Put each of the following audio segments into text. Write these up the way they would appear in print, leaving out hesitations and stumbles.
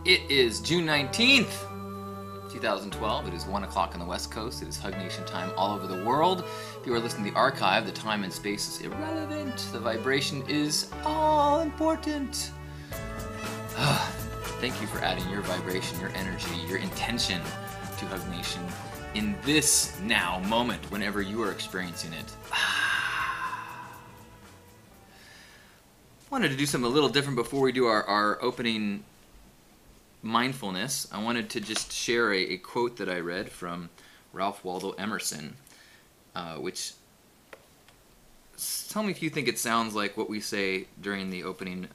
It is June 19th, 2012. It is 1 o'clock on the West Coast. It is Hug Nation time all over the world. If you are listening to the archive, the time and space is irrelevant. The vibration is all important. Thank you for adding your vibration, your energy, your intention to Hug Nation in this now moment, whenever you are experiencing it. Wanted to do something a little different before we do our opening mindfulness. I wanted to just share a quote that I read from Ralph Waldo Emerson, which, tell me if you think it sounds like what we say during the opening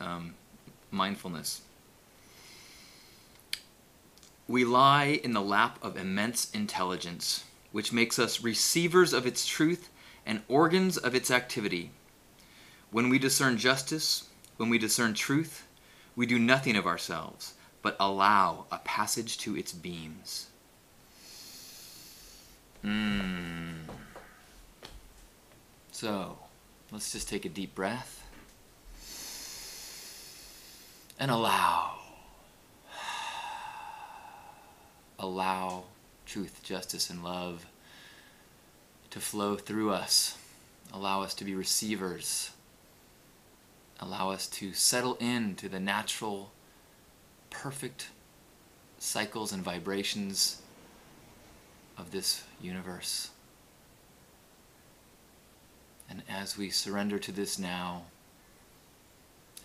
mindfulness. We lie in the lap of immense intelligence, which makes us receivers of its truth and organs of its activity. When we discern justice, when we discern truth, we do nothing of ourselves, but allow a passage to its beams. So, let's just take a deep breath and allow truth, justice, and love to flow through us. Allow us to be receivers. Allow us to settle into the natural, perfect cycles and vibrations of this universe. And as we surrender to this now,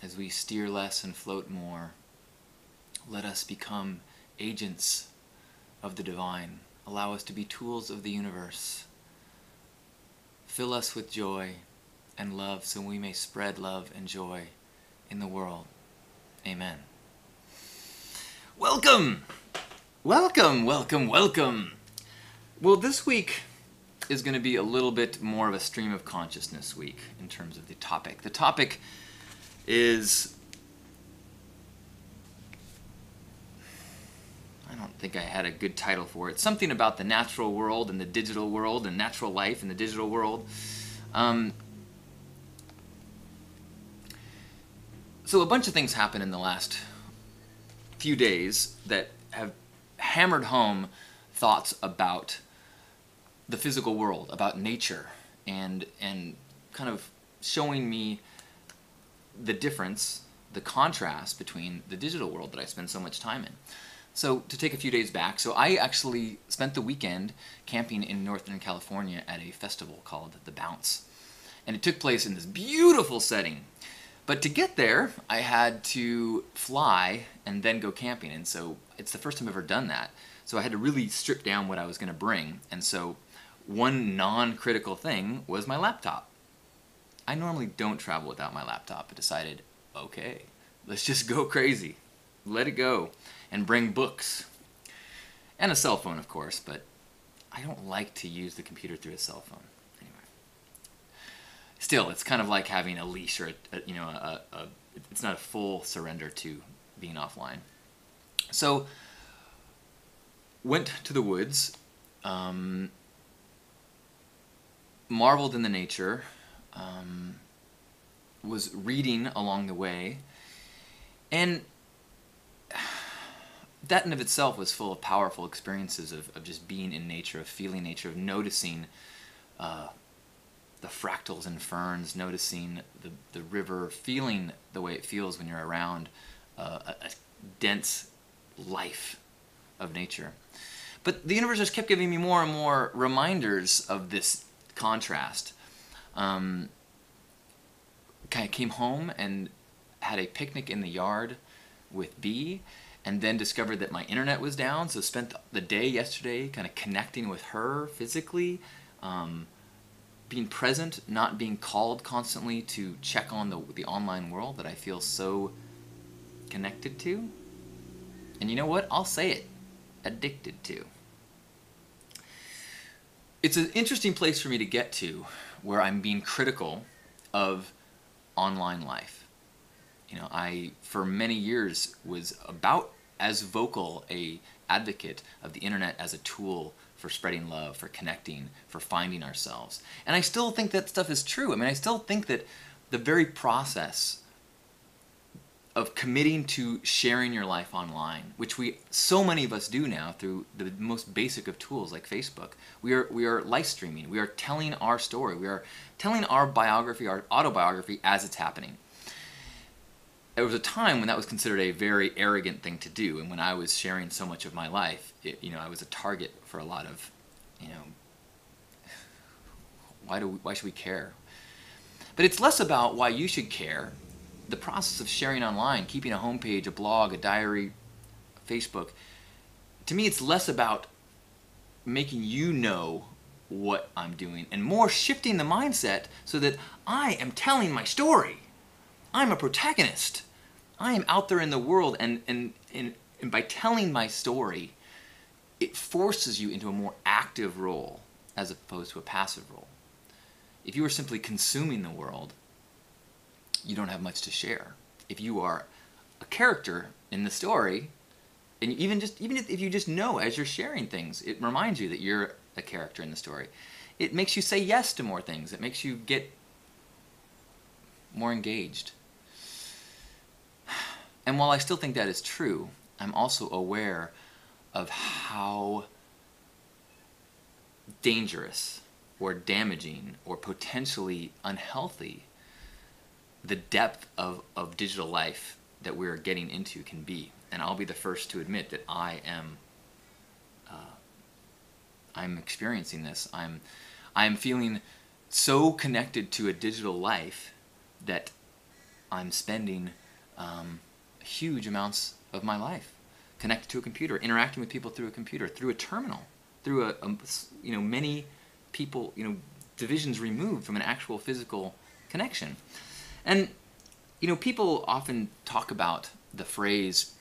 as we steer less and float more, let us become agents of the divine. Allow us to be tools of the universe. Fill us with joy and love so we may spread love and joy in the world. Amen. Welcome! Welcome, welcome, welcome! Well, this week is going to be a little bit more of a stream of consciousness week in terms of the topic. The topic is, I don't think I had a good title for it. Something about the natural world and the digital world and natural life in the digital world. So a bunch of things happened in the last few days that have hammered home thoughts about the physical world, about nature, and kind of showing me the difference, the contrast between the digital world that I spend so much time in. So to take a few days back, so I actually spent the weekend camping in Northern California at a festival called The Bounce. And it took place in this beautiful setting. But to get there, I had to fly and then go camping. And so it's the first time I've ever done that. So I had to really strip down what I was going to bring. And so one non-critical thing was my laptop. I normally don't travel without my laptop, but decided, okay, let's just go crazy. Let it go. And bring books. And a cell phone, of course, but I don't like to use the computer through a cell phone. Still, it's kind of like having a leash or it's not a full surrender to being offline. So, went to the woods, marveled in the nature, was reading along the way, and that in of itself was full of powerful experiences of just being in nature, of feeling nature, of noticing the fractals and ferns, noticing the river, feeling the way it feels when you're around a dense life of nature. But the universe just kept giving me more and more reminders of this contrast. Kind of came home and had a picnic in the yard with Bee, and then discovered that my internet was down, so spent the day yesterday kind of connecting with her physically, being present, not being called constantly to check on the online world that I feel so connected to. And you know what? I'll say it. Addicted to. It's an interesting place for me to get to where I'm being critical of online life. You know, I, for many years, was about as vocal a advocate of the internet as a tool for spreading love, for connecting, for finding ourselves. And I still think that stuff is true. I mean, I still think that the very process of committing to sharing your life online, which so many of us do now through the most basic of tools like Facebook. We are live streaming. We are telling our story. We are telling our biography, our autobiography as it's happening. There was a time when that was considered a very arrogant thing to do, and when I was sharing so much of my life, I was a target for a lot of, why should we care? But it's less about why you should care. The process of sharing online, keeping a homepage, a blog, a diary, Facebook, to me it's less about making you know what I'm doing and more shifting the mindset so that I am telling my story. I'm a protagonist. I am out there in the world, and by telling my story, it forces you into a more active role as opposed to a passive role. If you are simply consuming the world, you don't have much to share. If you are a character in the story, and even if you just know as you're sharing things, it reminds you that you're a character in the story. It makes you say yes to more things. It makes you get more engaged. And while I still think that is true, I'm also aware of how dangerous or damaging or potentially unhealthy the depth of digital life that we're getting into can be. And I'll be the first to admit that I'm experiencing this. I'm feeling so connected to a digital life that I'm spending huge amounts of my life connected to a computer, interacting with people through a computer, through a terminal, through many people, divisions removed from an actual physical connection. And, people often talk about the phrase,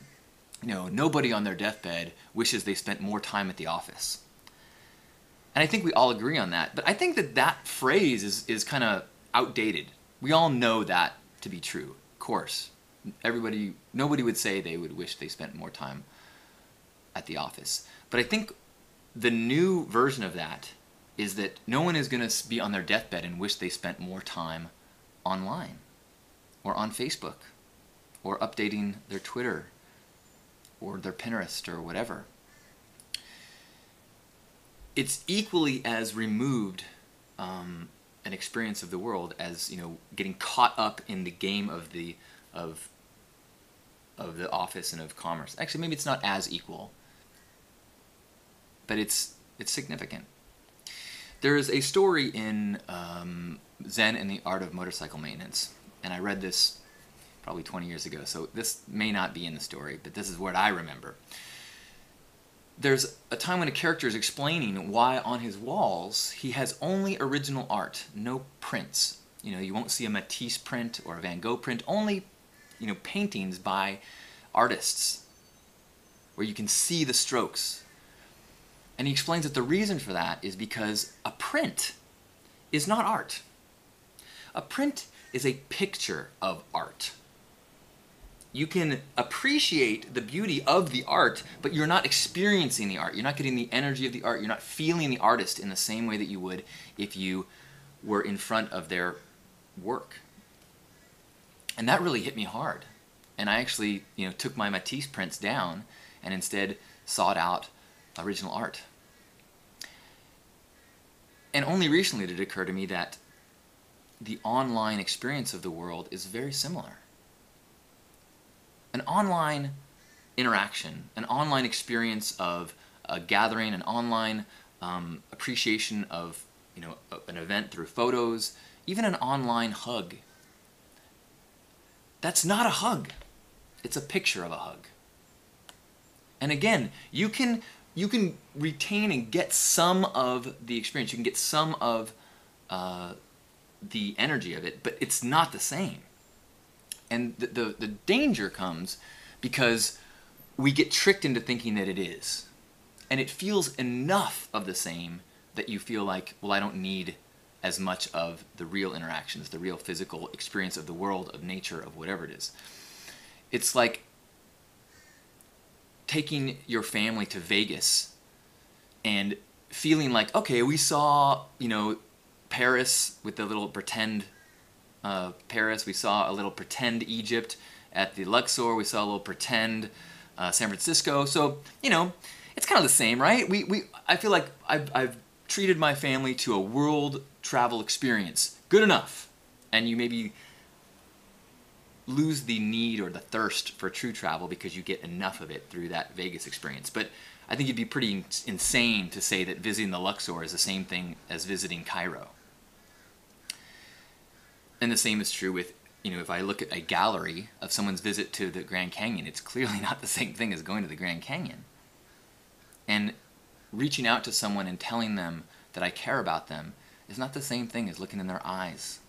nobody on their deathbed wishes they spent more time at the office. And I think we all agree on that. But I think that phrase is kind of outdated. We all know that to be true, of course. Nobody would say they would wish they spent more time at the office. But I think the new version of that is that no one is going to be on their deathbed and wish they spent more time online, or on Facebook, or updating their Twitter, or their Pinterest, or whatever. It's equally as removed an experience of the world as getting caught up in the game of the office and of commerce. Actually, maybe it's not as equal, but it's significant. There is a story in Zen and the Art of Motorcycle Maintenance, and I read this probably 20 years ago, so this may not be in the story, but this is what I remember. There's a time when a character is explaining why on his walls he has only original art, no prints. You won't see a Matisse print or a Van Gogh print, only paintings by artists where you can see the strokes. And he explains that the reason for that is because a print is not art. A print is a picture of art. You can appreciate the beauty of the art, but you're not experiencing the art. You're not getting the energy of the art. You're not feeling the artist in the same way that you would if you were in front of their work. And that really hit me hard. And I actually, took my Matisse prints down and instead sought out original art. And only recently did it occur to me that the online experience of the world is very similar. An online interaction, an online experience of a gathering, an online appreciation of an event through photos, even an online hug. That's not a hug. It's a picture of a hug. And again, you can retain and get some of the experience. You can get some of the energy of it, but it's not the same. And the danger comes because we get tricked into thinking that it is. And it feels enough of the same that you feel like, well, I don't need as much of the real interactions, the real physical experience of the world, of nature, of whatever it is. It's like taking your family to Vegas and feeling like, okay, we saw, Paris with the little pretend Paris, we saw a little pretend Egypt, At the Luxor, we saw a little pretend San Francisco. So, you know, it's kind of the same, right? I feel like I've treated my family to a world travel experience. Good enough. And you maybe lose the need or the thirst for true travel because you get enough of it through that Vegas experience. But I think you'd be pretty insane to say that visiting the Luxor is the same thing as visiting Cairo. And the same is true with, you know, if I look at a gallery of someone's visit to the Grand Canyon, it's clearly not the same thing as going to the Grand Canyon. And reaching out to someone and telling them that I care about them is not the same thing as looking in their eyes.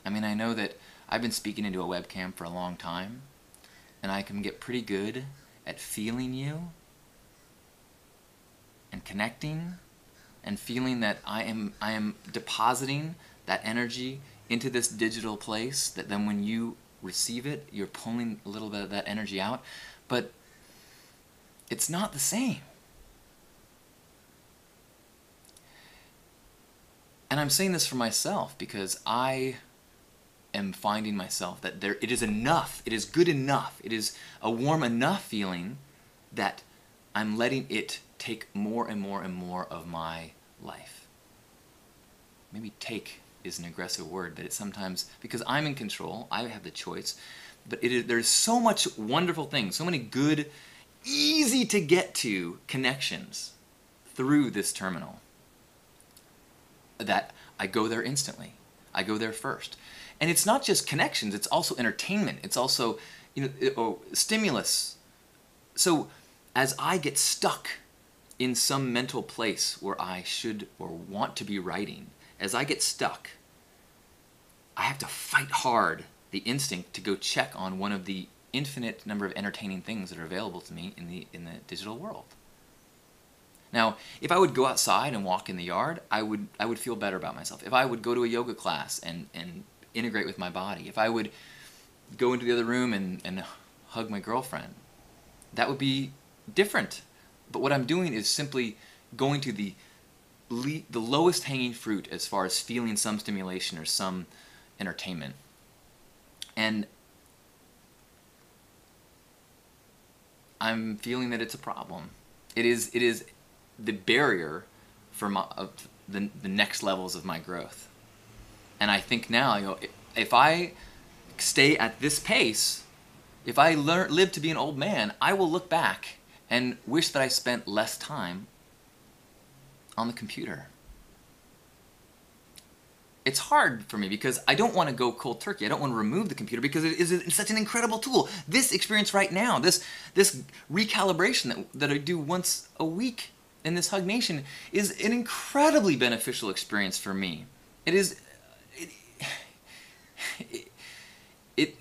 I mean, I know that I've been speaking into a webcam for a long time, and I can get pretty good at feeling you and connecting and feeling that I am depositing that energy into this digital place, that then when you receive it, you're pulling a little bit of that energy out. But it's not the same. And I'm saying this for myself because I am finding myself that it is enough, it is good enough, it is a warm enough feeling that I'm letting it take more and more and more of my life. Maybe take is an aggressive word, but it's sometimes, because I'm in control, I have the choice, but there's so much wonderful things, so many good, easy to get to connections through this terminal that I go there instantly. I go there first. And it's not just connections, it's also entertainment. It's also, you know, stimulus. So as I get stuck in some mental place where I should or want to be writing, as I get stuck, I have to fight hard the instinct to go check on one of the infinite number of entertaining things that are available to me in the digital world. Now, if I would go outside and walk in the yard, I would feel better about myself. If I would go to a yoga class and integrate with my body, if I would go into the other room and hug my girlfriend, that would be different. But what I'm doing is simply going to the lowest hanging fruit as far as feeling some stimulation or some entertainment. And I'm feeling that it's a problem. It is the barrier for the next levels of my growth. And I think now, you know, if I stay at this pace, if I live to be an old man, I will look back and wish that I spent less time on the computer. It's hard for me because I don't want to go cold turkey. I don't want to remove the computer because it is such an incredible tool. This experience right now, this recalibration that I do once a week in this Hug Nation is an incredibly beneficial experience for me. It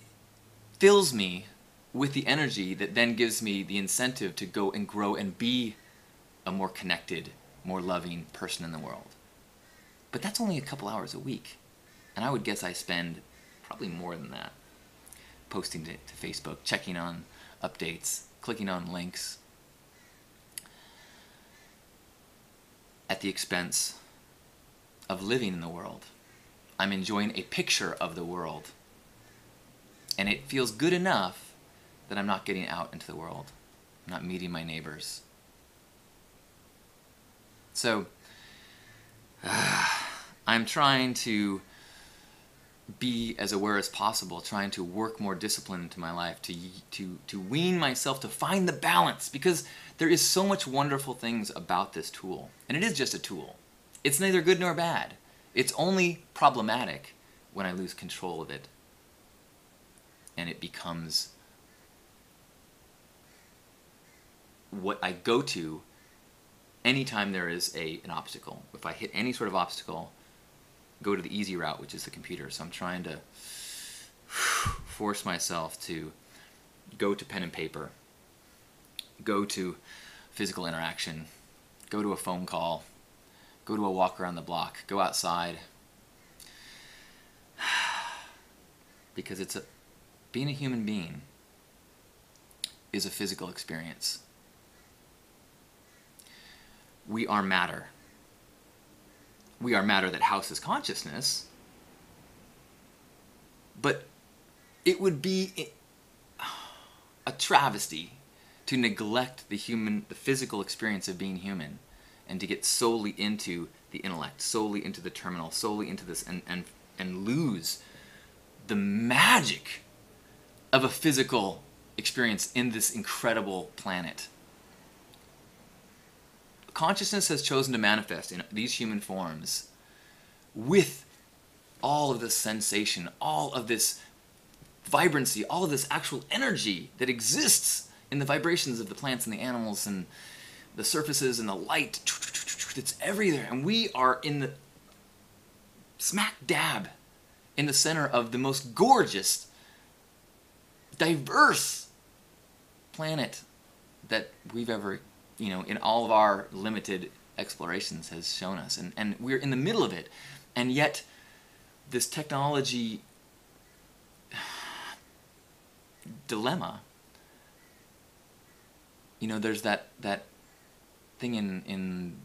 fills me with the energy that then gives me the incentive to go and grow and be a more connected, more loving person in the world. But that's only a couple hours a week. And I would guess I spend probably more than that posting to Facebook, checking on updates, clicking on links, at the expense of living in the world. I'm enjoying a picture of the world. And it feels good enough that I'm not getting out into the world. I'm not meeting my neighbors. So, I'm trying to be as aware as possible, trying to work more discipline into my life, to wean myself, to find the balance, because there is so much wonderful things about this tool. And it is just a tool. It's neither good nor bad. It's only problematic when I lose control of it and it becomes what I go to anytime there is an obstacle. If I hit any sort of obstacle, go to the easy route, which is the computer. So I'm trying to force myself to go to pen and paper, go to physical interaction, go to a phone call, go to a walk around the block, go outside. Because being a human being is a physical experience. We are matter. We are matter that houses consciousness, but it would be a travesty to neglect the physical experience of being human, and to get solely into the intellect, solely into the terminal, solely into this, and lose the magic of a physical experience in this incredible planet. Consciousness has chosen to manifest in these human forms with all of this sensation, all of this vibrancy, all of this actual energy that exists in the vibrations of the plants and the animals and the surfaces and the light. It's everywhere. And we are in the smack dab in the center of the most gorgeous, diverse planet that we've ever, in all of our limited explorations has shown us. And we're in the middle of it. And yet, this technology dilemma, there's that thing in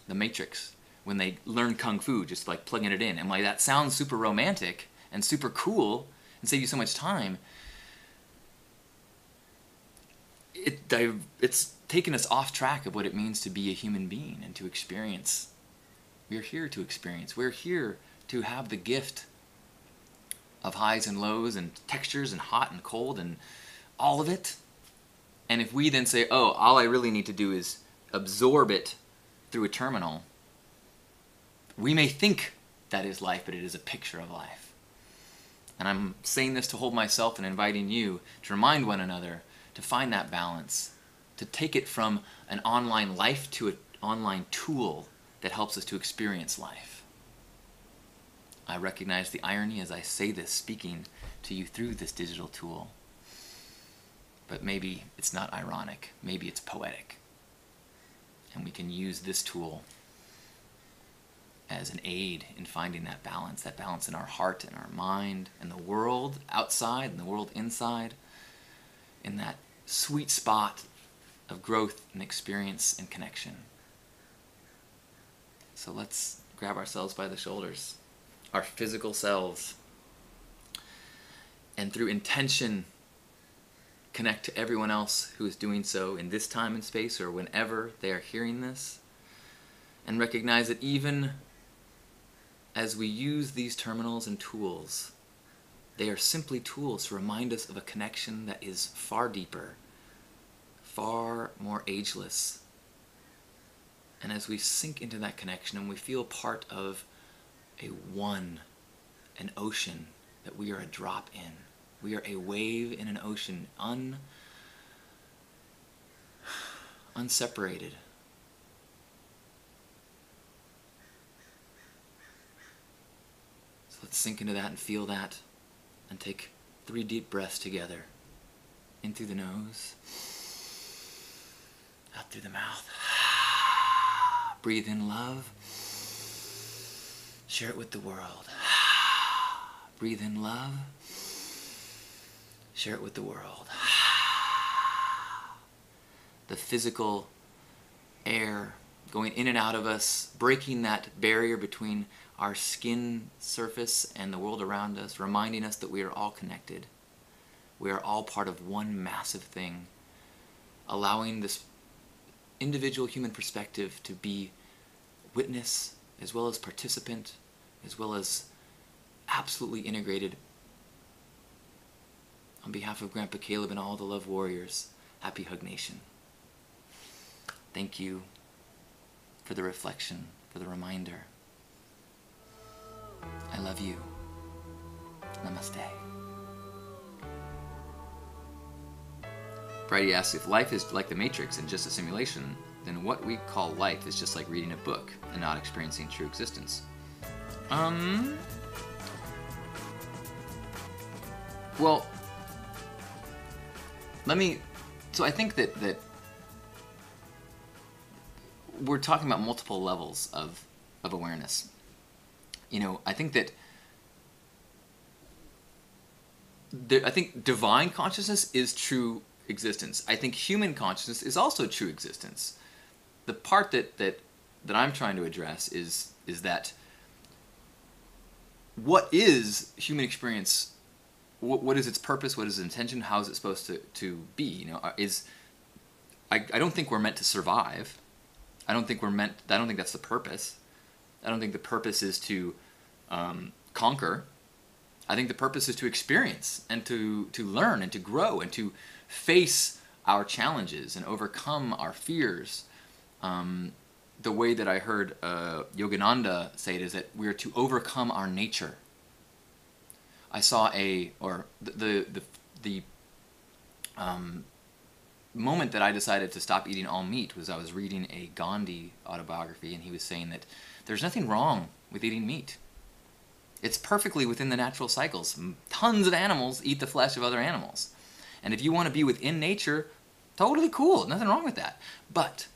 the Matrix when they learn kung fu, just like plugging it in. And like, that sounds super romantic and super cool and save you so much time. It's taken us off track of what it means to be a human being and to experience. We're here to experience. We're here to have the gift of highs and lows and textures and hot and cold and all of it. And if we then say, oh, all I really need to do is absorb it through a terminal, we may think that is life, but it is a picture of life. And I'm saying this to hold myself and inviting you to remind one another to find that balance, to take it from an online life to an online tool that helps us to experience life. I recognize the irony as I say this, speaking to you through this digital tool. But maybe it's not ironic. Maybe it's poetic. And we can use this tool as an aid in finding that balance in our heart and our mind and the world outside and the world inside, in that sweet spot of growth and experience and connection. So let's grab ourselves by the shoulders, our physical selves, and through intention connect to everyone else who is doing so in this time and space or whenever they are hearing this, and recognize that even as we use these terminals and tools, they are simply tools to remind us of a connection that is far deeper, far more ageless. And as we sink into that connection and we feel part of a one, an ocean, that we are a drop in. We are a wave in an ocean, unseparated. So let's sink into that and feel that, and take 3 deep breaths together. In through the nose, out through the mouth. Breathe in love. Share it with the world. Breathe in love. Share it with the world. The physical air going in and out of us, breaking that barrier between our skin surface and the world around us, reminding us that we are all connected. We are all part of one massive thing, allowing this individual human perspective to be witness as well as participant, as well as absolutely integrated. On behalf of Grandpa Caleb and all the Love Warriors, happy Hug Nation. Thank you for the reflection, for the reminder. I love you. Namaste. Brady asks, if life is like the Matrix and just a simulation, then what we call life is just like reading a book and not experiencing true existence. Well, so I think that we're talking about multiple levels of awareness. I think that I think divine consciousness is true existence. I think human consciousness is also true existence. The part that I'm trying to address is that what is human experience what is its purpose? What is its intention? How is it supposed to be? I don't think we're meant to survive. I don't think that's the purpose. I don't think the purpose is to conquer. I think the purpose is to experience and to learn and to grow and to face our challenges and overcome our fears. The way that I heard Yogananda say it is that we are to overcome our nature. I saw the moment that I decided to stop eating all meat was I was reading a Gandhi autobiography, and he was saying that there's nothing wrong with eating meat. It's perfectly within the natural cycles. Tons of animals eat the flesh of other animals. And if you want to be within nature, totally cool. Nothing wrong with that. But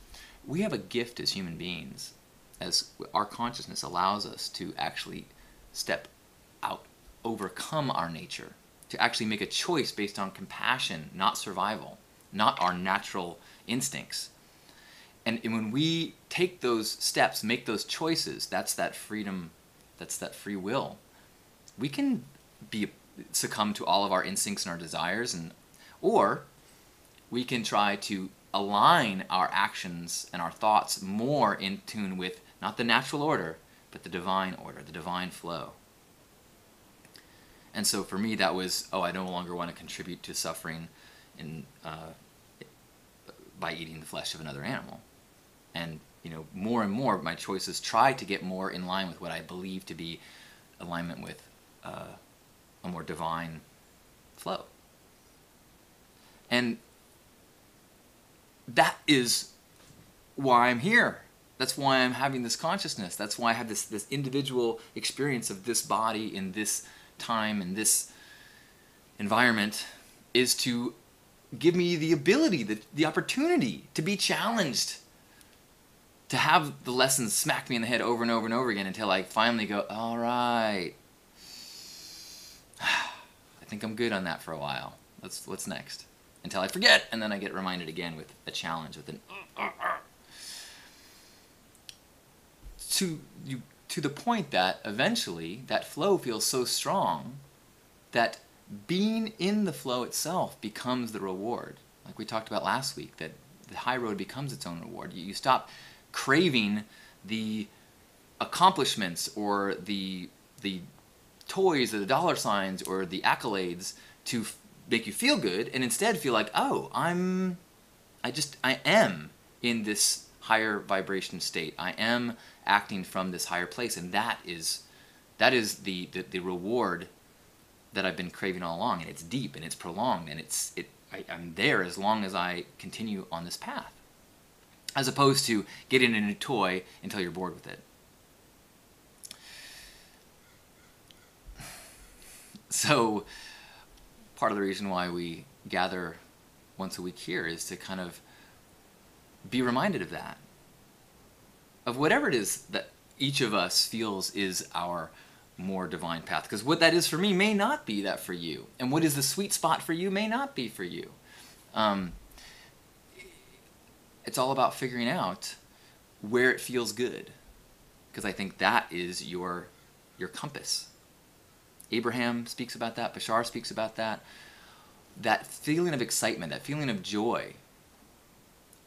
we have a gift as human beings, as our consciousness allows us to actually step out, overcome our nature, to actually make a choice based on compassion, not survival, not our natural instincts. And when we take those steps, make those choices, that's that freedom, that's that free will. We can succumb to all of our instincts and our desires, or we can try to align our actions and our thoughts more in tune with not the natural order, but the divine order, the divine flow. And so for me, that was, I no longer want to contribute to suffering by eating the flesh of another animal. And more and more, my choices try to get more in line with what I believe to be alignment with a more divine flow. And that is why I'm here. That's why I'm having this consciousness. That's why I have this individual experience of this body in this time, in this environment, is to give me the ability, the opportunity to be challenged, to have the lessons smack me in the head over and over and over again until I finally go, all right, I think I'm good on that for a while. What's next? Until I forget, and then I get reminded again with a challenge, with to the point that eventually that flow feels so strong that being in the flow itself becomes the reward. Like we talked about last week, that the high road becomes its own reward. You stop craving the accomplishments or the toys or the dollar signs or the accolades to make you feel good, and instead feel like, I am in this higher vibration state. I am acting from this higher place, and that is the reward that I've been craving all along, and it's deep and it's prolonged, and I'm there as long as I continue on this path, as opposed to getting a new toy until you're bored with it. So part of the reason why we gather once a week here is to kind of be reminded of that, of whatever it is that each of us feels is our more divine path. Because what that is for me may not be that for you, and what is the sweet spot for you may not be for you. It's all about figuring out where it feels good, because I think that is your compass. Abraham speaks about that. Bashar speaks about that. That feeling of excitement, that feeling of joy.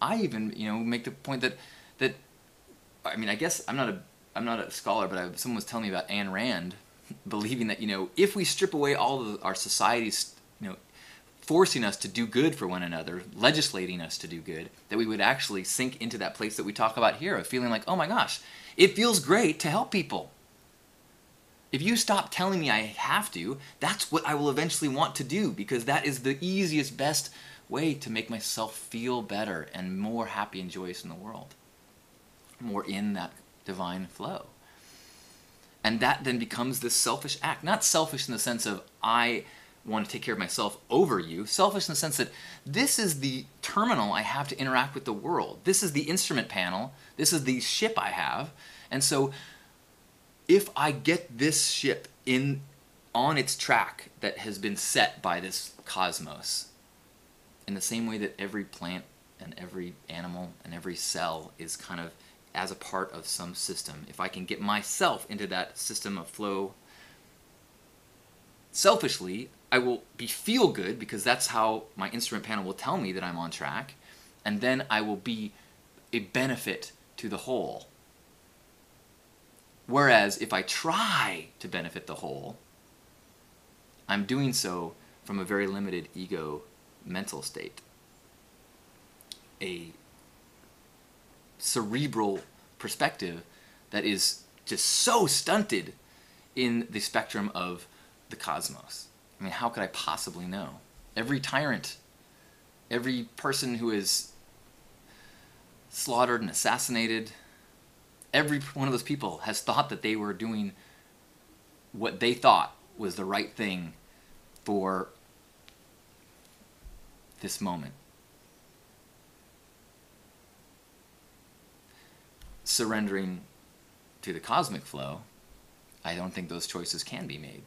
I even, make the point that I mean, I guess I'm not a scholar, but someone was telling me about Ayn Rand, believing that if we strip away all of our society's forcing us to do good for one another, legislating us to do good, that we would actually sink into that place that we talk about here of feeling like, oh my gosh, it feels great to help people. If you stop telling me I have to, that's what I will eventually want to do, because that is the easiest, best way to make myself feel better and more happy and joyous in the world. More in that divine flow. And that then becomes this selfish act. Not selfish in the sense of I want to take care of myself over you. Selfish in the sense that this is the terminal I have to interact with the world. This is the instrument panel. This is the ship I have. And so if I get this ship on its track that has been set by this cosmos, in the same way that every plant and every animal and every cell is kind of as a part of some system, if I can get myself into that system of flow, selfishly, I will feel good because that's how my instrument panel will tell me that I'm on track, and then I will be a benefit to the whole. Whereas if I try to benefit the whole, I'm doing so from a very limited ego mental state. A cerebral perspective that is just so stunted in the spectrum of the cosmos. I mean, how could I possibly know? Every tyrant, every person who is slaughtered and assassinated, every one of those people has thought that they were doing what they thought was the right thing for this moment. Surrendering to the cosmic flow, I don't think those choices can be made.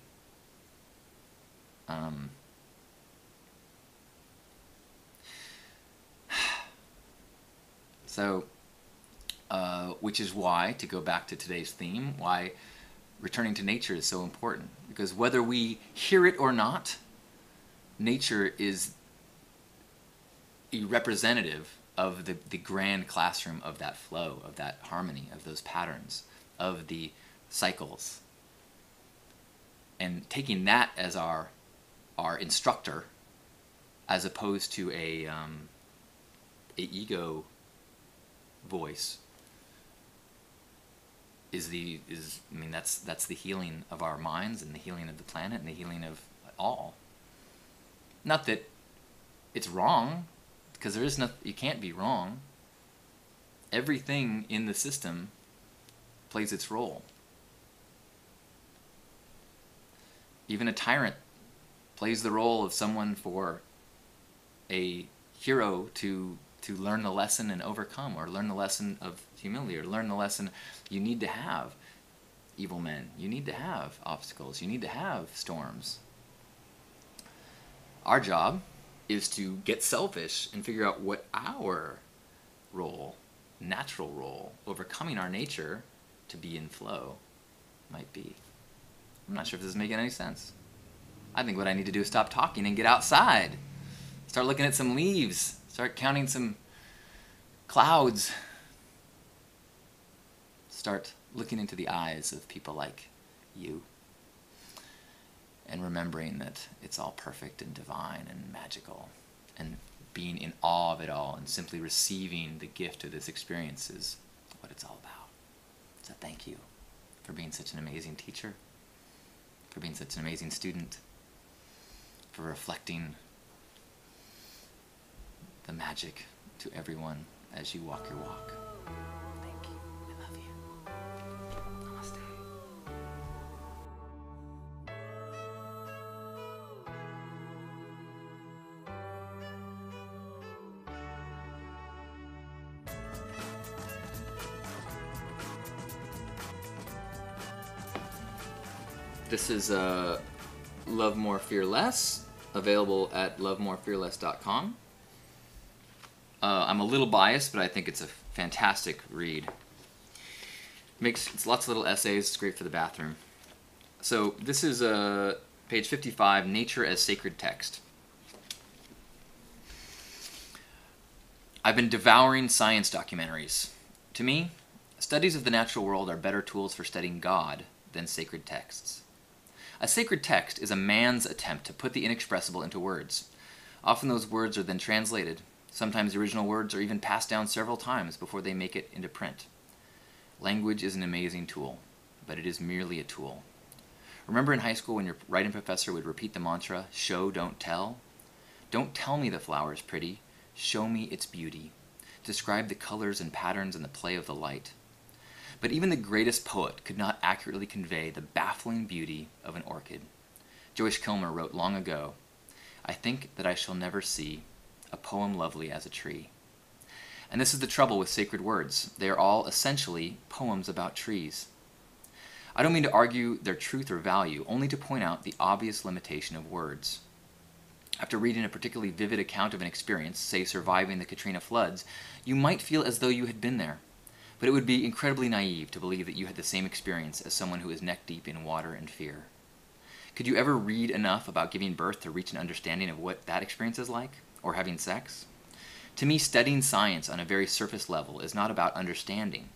Which is why, to go back to today's theme, why returning to nature is so important. Because whether we hear it or not, nature is a representative of the grand classroom of that flow, of that harmony, of those patterns, of the cycles. And taking that as our instructor, as opposed to a ego voice, that's the healing of our minds and the healing of the planet and the healing of all. Not that it's wrong, because there is no, you can't be wrong. Everything in the system plays its role. Even a tyrant plays the role of someone for a hero to learn the lesson and overcome, or learn the lesson of humility, or learn the lesson you need to have evil men, you need to have obstacles, you need to have storms. Our job is to get selfish and figure out what our role, natural role, overcoming our nature to be in flow might be. I'm not sure if this is making any sense. I think what I need to do is stop talking and get outside. Start looking at some leaves. Start counting some clouds. Start looking into the eyes of people like you. And remembering that it's all perfect and divine and magical. And being in awe of it all and simply receiving the gift of this experience is what it's all about. So thank you for being such an amazing teacher, for being such an amazing student, for reflecting the magic to everyone as you walk your walk. Thank you. I love you. Namaste. This is Love More Fear Less, available at lovemorefearless.com. I'm a little biased, but I think it's a fantastic read. It's lots of little essays. It's great for the bathroom. So this is page 55, Nature as Sacred Text. I've been devouring science documentaries. To me, studies of the natural world are better tools for studying God than sacred texts. A sacred text is a man's attempt to put the inexpressible into words. Often those words are then translated. Sometimes the original words are even passed down several times before they make it into print. Language is an amazing tool, but it is merely a tool. Remember in high school when your writing professor would repeat the mantra, show, don't tell? Don't tell me the flower is pretty, show me its beauty. Describe the colors and patterns and the play of the light. But even the greatest poet could not accurately convey the baffling beauty of an orchid. Joyce Kilmer wrote long ago, I think that I shall never see a poem lovely as a tree. And this is the trouble with sacred words. They are all essentially poems about trees. I don't mean to argue their truth or value, only to point out the obvious limitation of words. After reading a particularly vivid account of an experience, say surviving the Katrina floods, you might feel as though you had been there. But it would be incredibly naive to believe that you had the same experience as someone who is neck-deep in water and fear. Could you ever read enough about giving birth to reach an understanding of what that experience is like, or having sex? To me, studying science on a very surface level is not about understanding.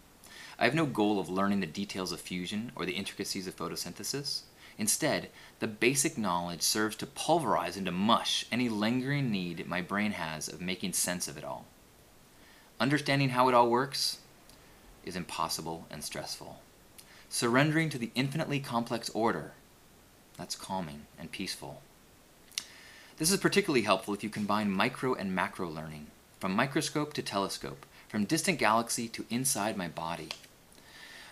I have no goal of learning the details of fusion or the intricacies of photosynthesis. Instead, the basic knowledge serves to pulverize into mush any lingering need my brain has of making sense of it all. Understanding how it all works is impossible and stressful. Surrendering to the infinitely complex order, that's calming and peaceful. This is particularly helpful if you combine micro and macro learning, from microscope to telescope, from distant galaxy to inside my body.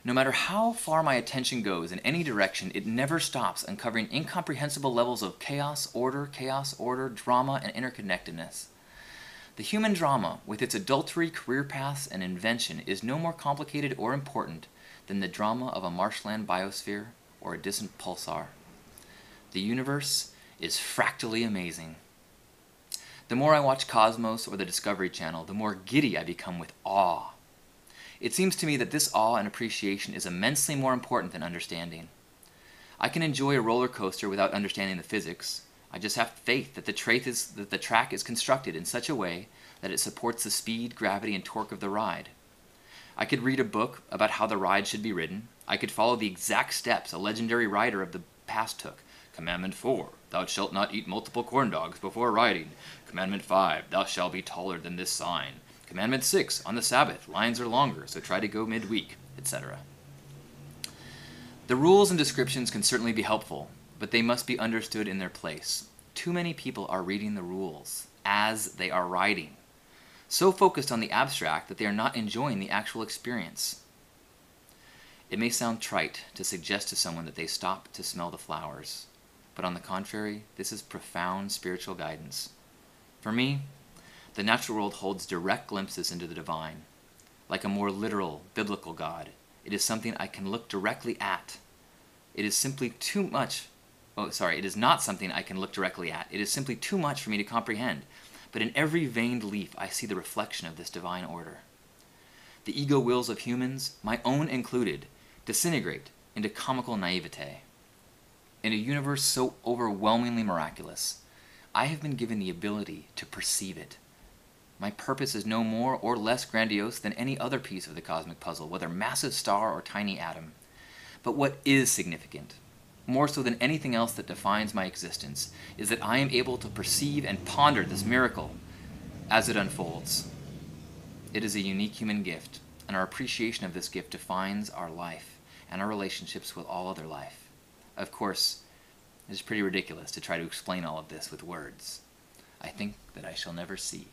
No matter how far my attention goes in any direction, it never stops uncovering incomprehensible levels of chaos, order, drama, and interconnectedness. The human drama, with its adultery, career paths, and invention, is no more complicated or important than the drama of a marshland biosphere or a distant pulsar. The universe is fractally amazing. The more I watch Cosmos or the Discovery Channel, the more giddy I become with awe. It seems to me that this awe and appreciation is immensely more important than understanding. I can enjoy a roller coaster without understanding the physics. I just have faith that the track is constructed in such a way that it supports the speed, gravity, and torque of the ride. I could read a book about how the ride should be ridden. I could follow the exact steps a legendary rider of the past took. Commandment 4, thou shalt not eat multiple corn dogs before riding. Commandment 5, thou shalt be taller than this sign. Commandment 6, on the Sabbath, lines are longer, so try to go midweek, etc. The rules and descriptions can certainly be helpful, but they must be understood in their place. Too many people are reading the rules as they are riding, so focused on the abstract that they are not enjoying the actual experience. It may sound trite to suggest to someone that they stop to smell the flowers, but on the contrary, this is profound spiritual guidance. For me, the natural world holds direct glimpses into the divine. Like a more literal, biblical God, it is something I can look directly at. It is not something I can look directly at. It is simply too much for me to comprehend. But in every veined leaf, I see the reflection of this divine order. The ego wills of humans, my own included, disintegrate into comical naivete. In a universe so overwhelmingly miraculous, I have been given the ability to perceive it. My purpose is no more or less grandiose than any other piece of the cosmic puzzle, whether massive star or tiny atom. But what is significant, more so than anything else that defines my existence, is that I am able to perceive and ponder this miracle as it unfolds. It is a unique human gift, and our appreciation of this gift defines our life and our relationships with all other life. Of course, it is pretty ridiculous to try to explain all of this with words. I think that I shall never see ...